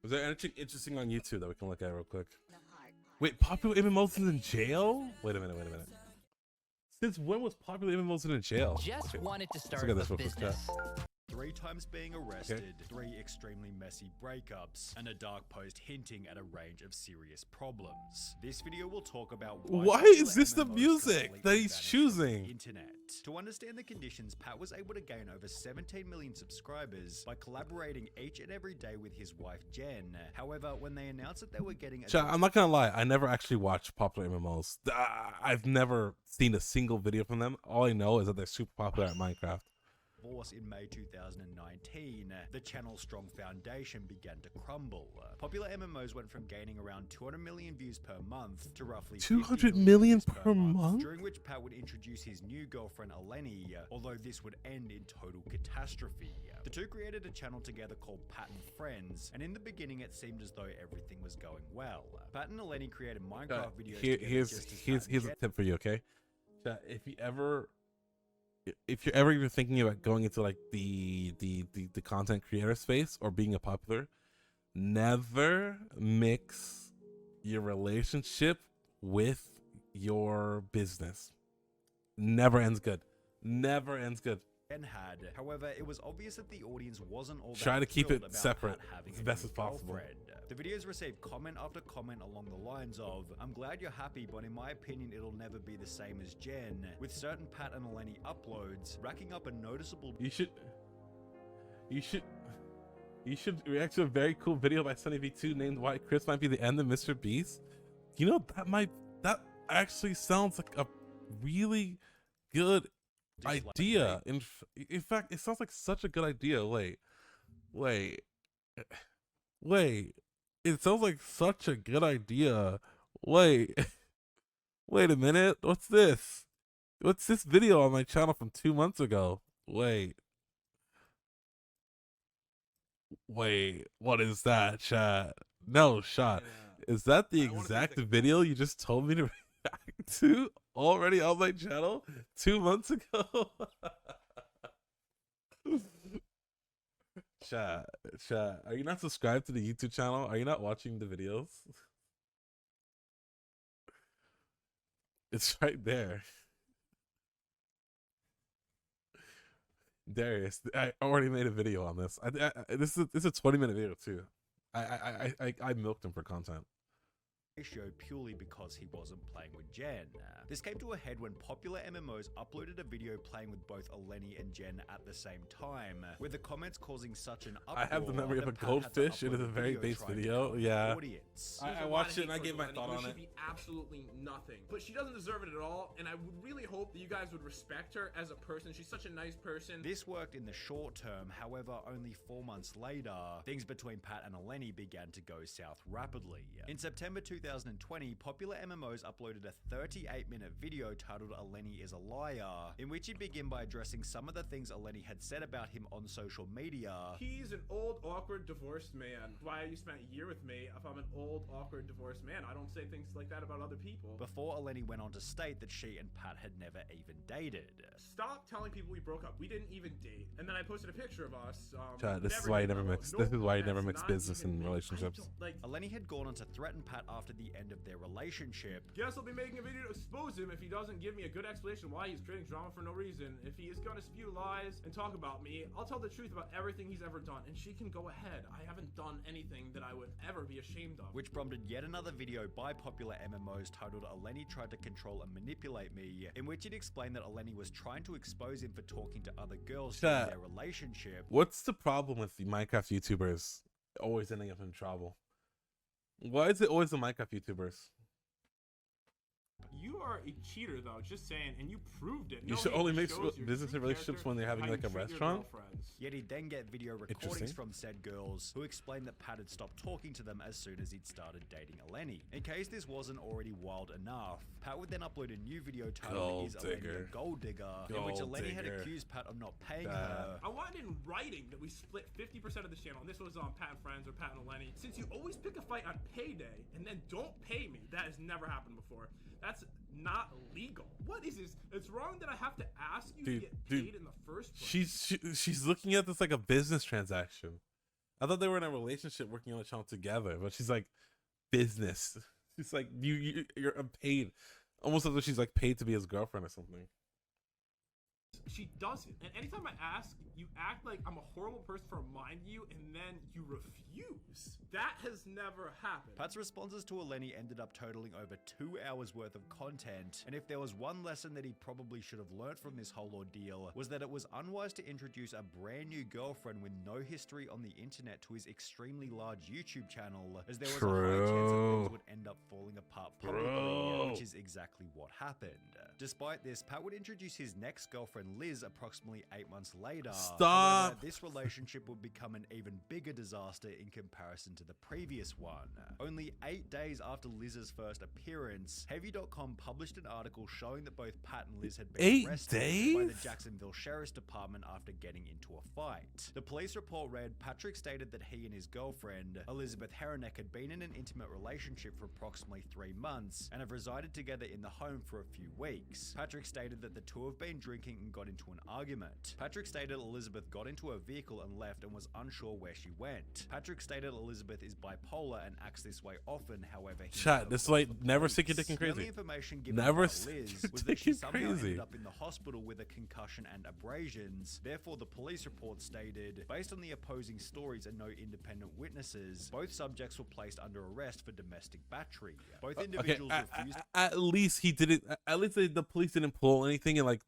Was there anything interesting on YouTube that we can look at real quick? Wait, popular MMOs is in jail? Wait a minute. Since when was popular MMOs in jail? Just wanted to start look at this a real quick, business. 3 times being arrested, 3 extremely messy breakups, and a dark post hinting at a range of serious problems. This video will talk about why popular is this the MMOs music completely that he's vanished choosing? from the internet. To understand the conditions, Pat was able to gain over 17 million subscribers by collaborating each and every day with his wife Jen. However, when they announced that they were getting I'm not gonna lie, I never actually watched popular MMOs. I've never seen a single video from them. All I know is that they're super popular at Minecraft. divorce in May 2019, the channel's strong foundation began to crumble. Popular MMOs went from gaining around 200 million views per month to roughly 200 50 million views per month? during which Pat would introduce his new girlfriend Eleni, although this would end in total catastrophe. The two created a channel together called Pat and Friends, and in the beginning it seemed as though everything was going well. Pat and Eleni created Minecraft videos together. Here's a tip for you, okay? If you're ever even thinking about going into like the content creator space or being a popular, never mix your relationship with your business. Never ends good. Never ends good. Had. However, it was obvious that the audience wasn't all that Try to keep thrilled it about separate Pat having as a best new as possible. girlfriend. The videos received comment after comment along the lines of, "I'm glad you're happy, but in my opinion it'll never be the same as Jen," with certain Pat and Eleni uploads racking up a noticeable... You should react to a very cool video by SunnyV2 named "Why Chris Might Be the End of Mr. Beast." You know, that actually sounds like a really good idea. In fact, it sounds like such a good idea. Wait, it sounds like such a good idea. Wait a minute, what's this video on my channel from 2 months ago? Wait, what is that, chat? No, shot. Is that the exact video you just told me to react to already on my channel 2 months ago? Chat, are you not subscribed to the YouTube channel? Are you not watching the videos? It's right there. Darius, I already made a video on this. This is a 20-minute video too. I milked him for content. Showed purely because he wasn't playing with Jen. This came to a head when popular MMOs uploaded a video playing with both Eleni and Jen at the same time, with the comments causing such an uproar. I have the memory of a goldfish. It is a very base video. Yeah, I watched it and I gave my thought on it. Should be absolutely nothing, but she doesn't deserve it at all. And I would really hope that you guys would respect her as a person. She's such a nice person. This worked in the short term. However, only 4 months later, things between Pat and Eleni began to go south rapidly. In September 2020, popular MMOs uploaded a 38-minute video titled "Eleni is a Liar," in which he began by addressing some of the things Eleni had said about him on social media. He's an old, awkward, divorced man. Why you spent a year with me if I'm an old, awkward, divorced man? I don't say things like that about other people. Before Eleni went on to state that she and Pat had never even dated. Stop telling people we broke up. We didn't even date. And then I posted a picture of us. This is why you never mix. This is why you never mix business and relationships. Eleni had gone on to threaten Pat after the end of their relationship. Guess I'll be making a video to expose him if he doesn't give me a good explanation why he's creating drama for no reason. If he is going to spew lies and talk about me, I'll tell the truth about everything he's ever done, and she can go ahead. I haven't done anything that I would ever be ashamed of. Which prompted yet another video by popular MMOs titled "Eleni Tried to Control and Manipulate Me," in which it explained that Eleni was trying to expose him for talking to other girls during their relationship. What's the problem with the Minecraft YouTubers always ending up in trouble? Why is it always the Minecraft YouTubers? You are a cheater, though, just saying, and you proved it. You should only mix business and relationships when they're having like a restaurant. Yet he'd then get video recordings from said girls who explained that Pat had stopped talking to them as soon as he'd started dating Eleni. In case this wasn't already wild enough, Pat would then upload a new video titled "Is Eleni a Gold Digger?" in which Eleni had accused Pat of not paying her. I wanted in writing that we split 50% of this channel, and this was on Pat and Friends or Pat and Eleni. Since you always pick a fight on payday and then don't pay me, that has never happened before. That's not legal. What is this? It's wrong that I have to ask you to get paid in the first place. She's looking at this like a business transaction. I thought they were in a relationship working on a channel together, but she's like business. She's like you're paid, almost as if she's like paid to be his girlfriend or something. She doesn't. And anytime I ask, you act like I'm a horrible person for reminding you, and then you refuse. That has never happened. Pat's responses to Eleni ended up totaling over 2 hours worth of content, and if there was one lesson that he probably should have learnt from this whole ordeal, was that it was unwise to introduce a brand new girlfriend with no history on the internet to his extremely large YouTube channel, as there was a high chance that things would end up falling apart publicly, which is exactly what happened. Despite this, Pat would introduce his next girlfriend Liz approximately 8 months later. Stop! However, this relationship would become an even bigger disaster in comparison to the previous one. Only 8 days after Liz's first appearance, Heavy.com published an article showing that both Pat and Liz had been 8 arrested days? by the Jacksonville Sheriff's Department after getting into a fight. The police report read, Patrick stated that he and his girlfriend, Elizabeth Heranek, had been in an intimate relationship for approximately 3 months and have resided together in the home for a few weeks. Patrick stated that the two have been drinking and got into an argument. Patrick stated Elizabeth got into a vehicle and left and was unsure where she went. Patrick stated Elizabeth is bipolar and acts this way often, however, he Chat, this way, never stick your dick in The only crazy. information given Never about stick Liz your was that dick she in somehow crazy. ended up in the hospital with a concussion and abrasions. Therefore, the police report stated, based on the opposing stories and no independent witnesses, both subjects were placed under arrest for domestic battery. Both individuals refused. At least he didn't. At least the police didn't pull anything and like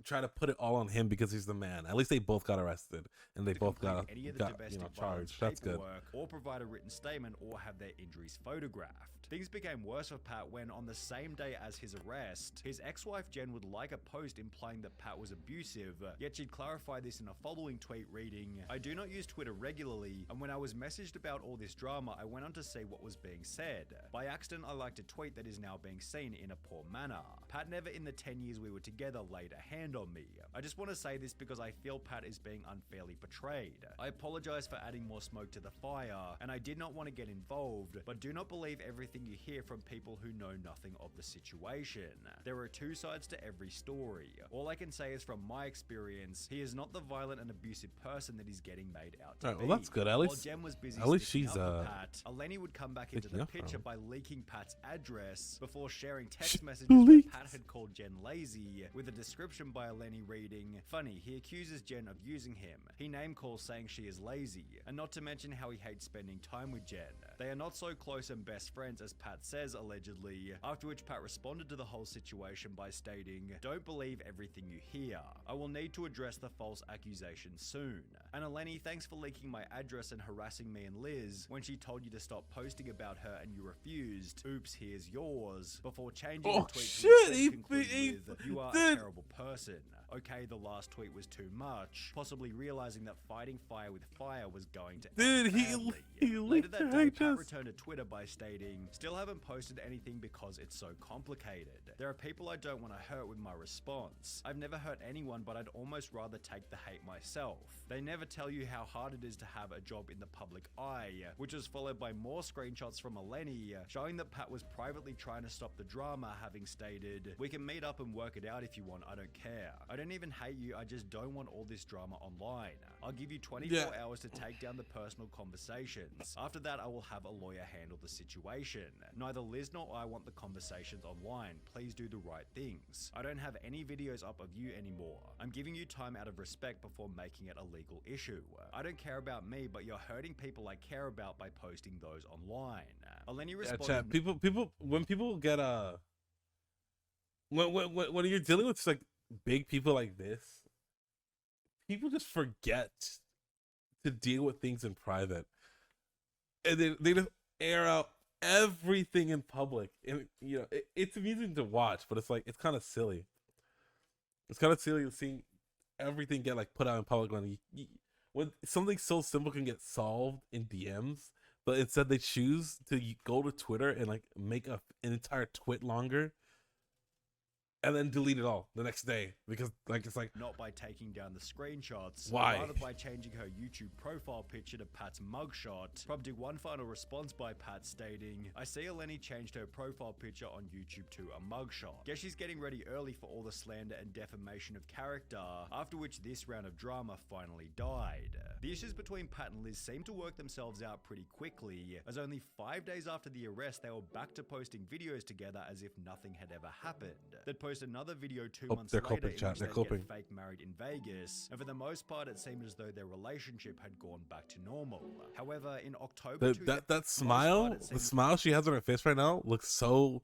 try to put it all on him because he's the man. At least they both got arrested and they both got any of the got domestic charged. violence That's good. paperwork, or provide a written statement, or have their injuries photographed. Things became worse for Pat when, on the same day as his arrest, his ex-wife Jen would like a post implying that Pat was abusive, yet she'd clarify this in a following tweet reading, I do not use Twitter regularly, and when I was messaged about all this drama, I went on to see what was being said. By accident, I liked a tweet that is now being seen in a poor manner. Pat never in the 10 years we were together laid a hand on me. I just want to say this because I feel Pat is being unfairly portrayed. I apologize for adding more smoke to the fire, and I did not want to get involved, but do not believe everything you hear from people who know nothing of the situation. There are two sides to every story. All I can say is from my experience, he is not the violent and abusive person that he's getting made out to be. Alright, well that's good. At While least Jen was busy at least sticking she's up for Pat, Eleni would come back into sticking the up for picture him. by leaking Pat's address before sharing text She messages where leaked. Pat had called Jen lazy, with a description by Eleni reading, funny, he accuses Jen of using him. He name calls saying she is lazy, and not to mention how he hates spending time with Jen. They are not so close and best friends as Pat says, allegedly, after which Pat responded to the whole situation by stating, don't believe everything you hear. I will need to address the false accusations soon. And Eleni, thanks for leaking my address and harassing me and Liz when she told you to stop posting about her and you refused. Oops, here's yours. Before changing Oh, the tweet shit, to instead he- conclude with, you are a dude. terrible person. Okay, the last tweet was too much, possibly realizing that fighting fire with fire was going to Dude, end he badly. leaked Later that your day, Pat address. returned to Twitter by stating, still haven't posted anything because it's so complicated. There are people I don't want to hurt with my response. I've never hurt anyone, but I'd almost rather take the hate myself. They never tell you how hard it is to have a job in the public eye, which was followed by more screenshots from Eleni showing that Pat was privately trying to stop the drama, having stated, we can meet up and work it out if you want, I don't care. I don't even hate you, I just don't want all this drama online. I'll give you 24 hours to take down the personal conversations. After that, I will have a lawyer handle the situation. Neither Liz nor I want the conversations online. Please do the right things. I don't have any videos up of you anymore. I'm giving you time out of respect before making it a legal issue. I don't care about me, but you're hurting people I care about by posting those online. Eleni Yeah, responded, chat. When people get when you're dealing with like big people like this, people just forget to deal with things in private, and they just air out everything in public. And you know, it's amusing to watch, but it's like it's kind of silly. It's kind of silly seeing everything get like put out in public when something so simple can get solved in DMs, but instead they choose to go to Twitter and like make an entire twit longer and then delete it all the next day because like it's like, not by taking down the screenshots, Why? but rather by changing her YouTube profile picture to Pat's mugshot, prompting one final response by Pat stating, I see Eleni changed her profile picture on YouTube to a mugshot. Guess she's getting ready early for all the slander and defamation of character, after which this round of drama finally died. The issues between Pat and Liz seemed to work themselves out pretty quickly, as only 5 days after the arrest they were back to posting videos together as if nothing had ever happened. They'd post another video 2 months later in which they'd get fake married in Vegas, and for the most part it seemed as though their relationship had gone back to normal. However, in October that smile, the smile she has on her face right now looks so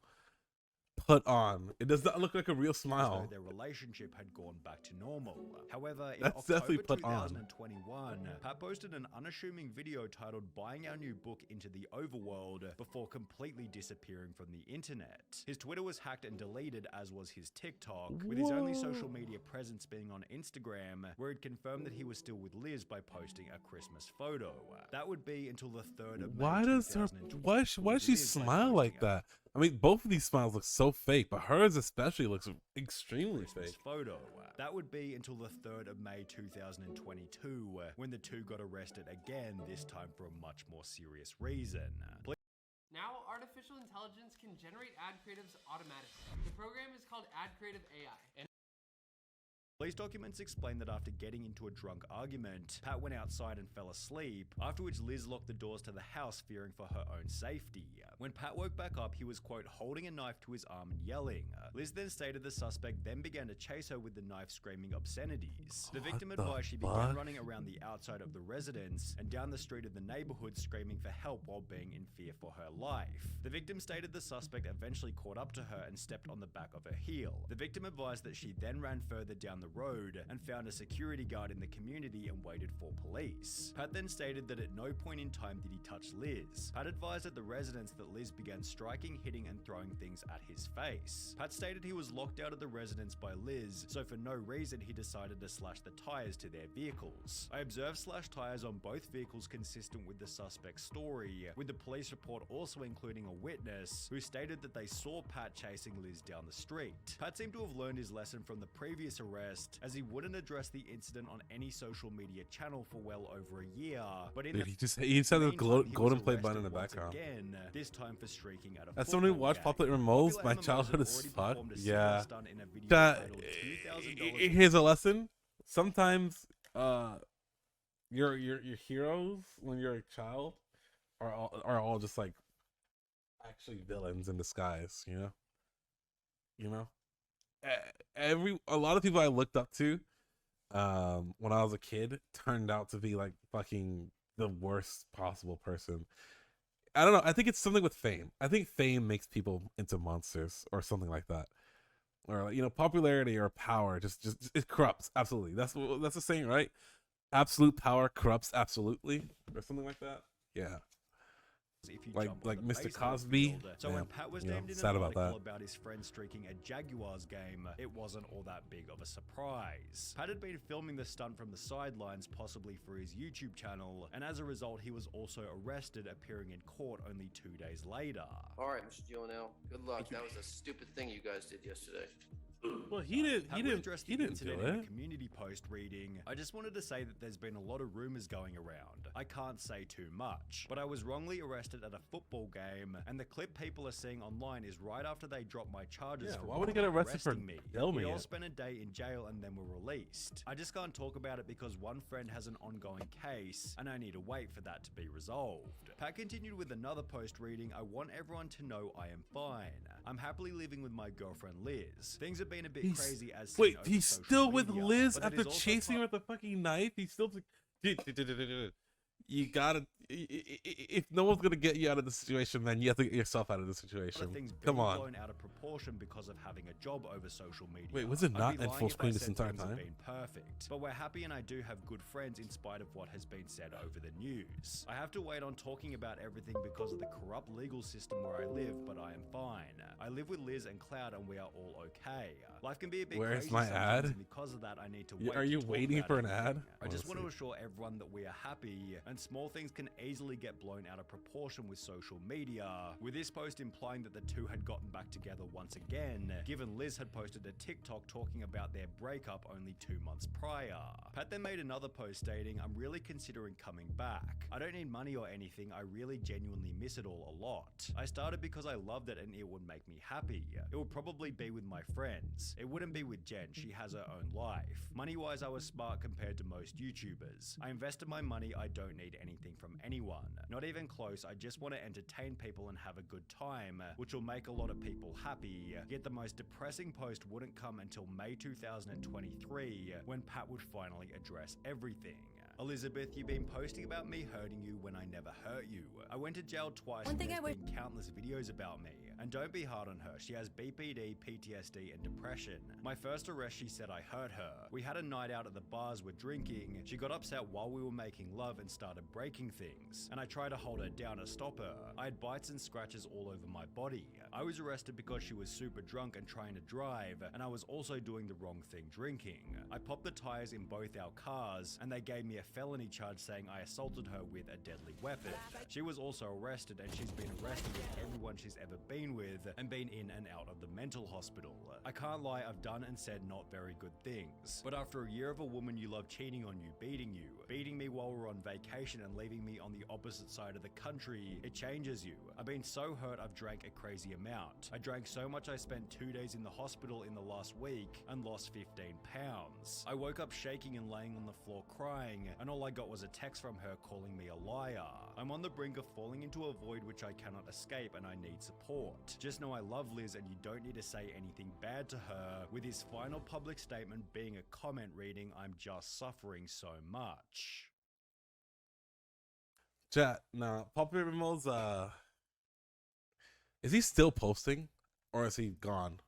put on. It does not look like a real smile. Their relationship had gone back to normal. However, in That's October definitely put on. 2021, Pat posted an unassuming video titled "Buying Our New Book into the Overworld" before completely disappearing from the internet. His Twitter was hacked and deleted, as was his TikTok, with his only social media presence being on Instagram, where he'd confirmed that he was still with Liz by posting a Christmas photo. That would be until the 3rd of May. Why does she smile like that? I mean, both of these smiles look so fake, but hers especially looks extremely fake. Photo. That would be until the 3rd of May 2022, when the two got arrested again, this time for a much more serious reason. Now, artificial intelligence can generate ad creatives automatically. The program is called Ad Creative AI. Police documents explain that after getting into a drunk argument, Pat went outside and fell asleep, after which Liz locked the doors to the house, fearing for her own safety. When Pat woke back up, he was, quote, holding a knife to his arm and yelling. Liz then stated the suspect then began to chase her with the knife, screaming obscenities. The victim advised she began running around the outside of the residence and down the street of the neighborhood, screaming for help while being in fear for her life. The victim stated the suspect eventually caught up to her and stepped on the back of her heel. The victim advised that she then ran further down the road and found a security guard in the community and waited for police. Pat then stated that at no point in time did he touch Liz. Pat advised at the residence that Liz began striking, hitting, and throwing things at his face. Pat stated he was locked out of the residence by Liz, so for no reason he decided to slash the tires to their vehicles. I observed slashed tires on both vehicles consistent with the suspect's story, with the police report also including a witness who stated that they saw Pat chasing Liz down the street. Pat seemed to have learned his lesson from the previous arrest, as he wouldn't address the incident on any social media channel for well over a year, but in he said the golden play button in the background. Again, this time for streaking at a As someone who watched PopularMMO, my childhood is fucked. Yeah. Here's a lesson. Sometimes your heroes when you're a child are all just like actually villains in disguise, you know? A lot of people I looked up to when I was a kid turned out to be like fucking the worst possible person. I don't know. I think it's something with fame. I think fame makes people into monsters or something like that. Or, you know, popularity or power just it corrupts. Absolutely. That's the saying, right? Absolute power corrupts absolutely, or something like that. Yeah. Like Mr. Cosby. So when Pat was named in an article about his friend streaking a Jaguars game, it wasn't all that big of a surprise. Pat had been filming the stunt from the sidelines, possibly for his YouTube channel, and as a result, he was also arrested, appearing in court only 2 days later. All right, Mr. Gillinell, good luck. That was a stupid thing you guys did yesterday. Well, he didn't do In a it. community post reading, I just wanted to say that there's been a lot of rumors going around. I can't say too much, but I was wrongly arrested at a football game, and the clip people are seeing online is right after they dropped my charges for why would he get arrested for me. filming We all it? spent a day in jail and then were released. I just can't talk about it because one friend has an ongoing case, and I need to wait for that to be resolved. Pat continued with another post reading, I want everyone to know I am fine. I'm happily living with my girlfriend Liz. Things have been a bit crazy as seen over he's social still with media, Liz but it after is also chasing her with a fucking knife. He's still. You gotta. If no one's gonna get you out of the situation, then you have to get yourself out of the situation. Come on. Blown out of proportion because of having a job over social media. Wait, was it not I'd be in lying full if I screen this said entire things have time? been perfect, but we're happy and I do have good friends in spite of what has been said over the news. I have to wait on talking about everything because of the corrupt legal system where I live, but I am fine. I live with Liz and Cloud and we are all okay. Life can be a bit Where's crazy my sometimes, ad? and because of that I need to wait. Are you to talk waiting about for an everything. ad? I just want to assure everyone that we are happy and small things can easily get blown out of proportion with social media, with this post implying that the two had gotten back together once again, given Liz had posted a TikTok talking about their breakup only 2 months prior. Pat then made another post stating, "I'm really considering coming back. I don't need money or anything, I really genuinely miss it all a lot. I started because I loved it and it would make me happy. It would probably be with my friends. It wouldn't be with Jen, she has her own life. Money-wise, I was smart compared to most YouTubers. I invested my money, I don't need anything from anyone. Not even close, I just want to entertain people and have a good time, which will make a lot of people happy." Yet the most depressing post wouldn't come until May 2023, when Pat would finally address everything. "Elizabeth, you've been posting about me hurting you when I never hurt you. I went to jail twice and there's been countless videos about me. And don't be hard on her, she has BPD, PTSD and depression. My first arrest she said I hurt her. We had a night out at the bars, we're drinking. She got upset while we were making love and started breaking things. And I tried to hold her down to stop her. I had bites and scratches all over my body. I was arrested because she was super drunk and trying to drive, and I was also doing the wrong thing drinking. I popped the tires in both our cars, and they gave me a felony charge saying I assaulted her with a deadly weapon. She was also arrested, and she's been arrested with everyone she's ever been with and been in and out of the mental hospital. I can't lie, I've done and said not very good things. But after a year of a woman you love cheating on you, beating me while we're on vacation and leaving me on the opposite side of the country, it changes you. I've been so hurt I've drank a crazy amount. I drank so much I spent 2 days in the hospital in the last week and lost 15 pounds. I woke up shaking and laying on the floor crying, and all I got was a text from her calling me a liar. I'm on the brink of falling into a void which I cannot escape and I need support. Just know I love Liz and you don't need to say anything bad to her," with his final public statement being a comment reading, "I'm just suffering so much." Chat, now, popularmmos, is he still posting? Or is he gone?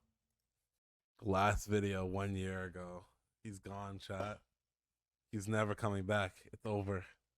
Last video 1 year ago. He's gone, chat. He's never coming back. It's over.